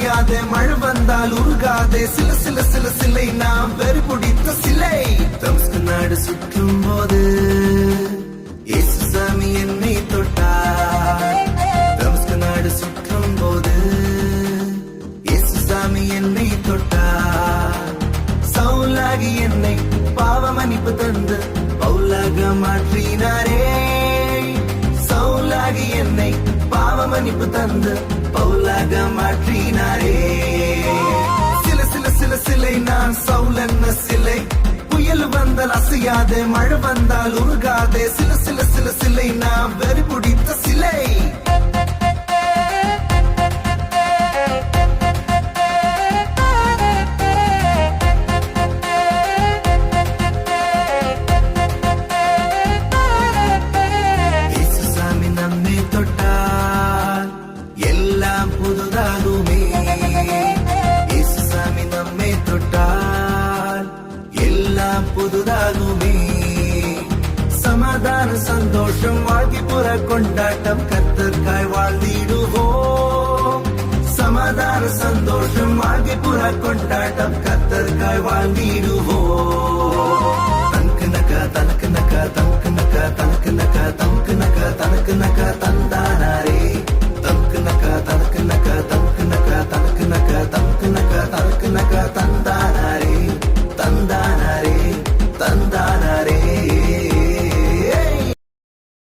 அசையாதே, மழை வந்தால் உருகாதே, சில சில சில சிலை நாம் வெறி பிடித்த சிலை. தமஸ்கு நாடு சுற்றும் போது இயேசுசாமி என்னை தொட்டார். தமஸ்கு நாடு சுற்றும் போது இயேசுசாமி என்னை தொட்டார். சவுலாகி என்னை பாவ மன்னிப்பு தந்து பவுலாக மாற்றினாரே. சவுலாகி என்னை பாவ மன்னிப்பு தந்து பவுலாக மாற்றினாரே. சில சில சில சிலை நான் சவுல் என்ன சிலை. புயல் வந்தால் அசையாதே, மழை வந்தால் உருகாதே, சில சில சில சிலை நான் வெறி பிடித்த சிலை. புதுதாகுமே, இயேசுசாமி நம்மை தொட்டால் எல்லாம் புதுதாகுமே. சமாதான சந்தோஷம் வாழ்க்கை புற கொண்டாட்டம் கர்த்தர்க்காய் வாழ்ந்திடுவோம். சமாதான சந்தோஷம் வாழ்க்கை புற கொண்டாட்டம் கர்த்தர்க்காய் வாழ்ந்திடுவோம்.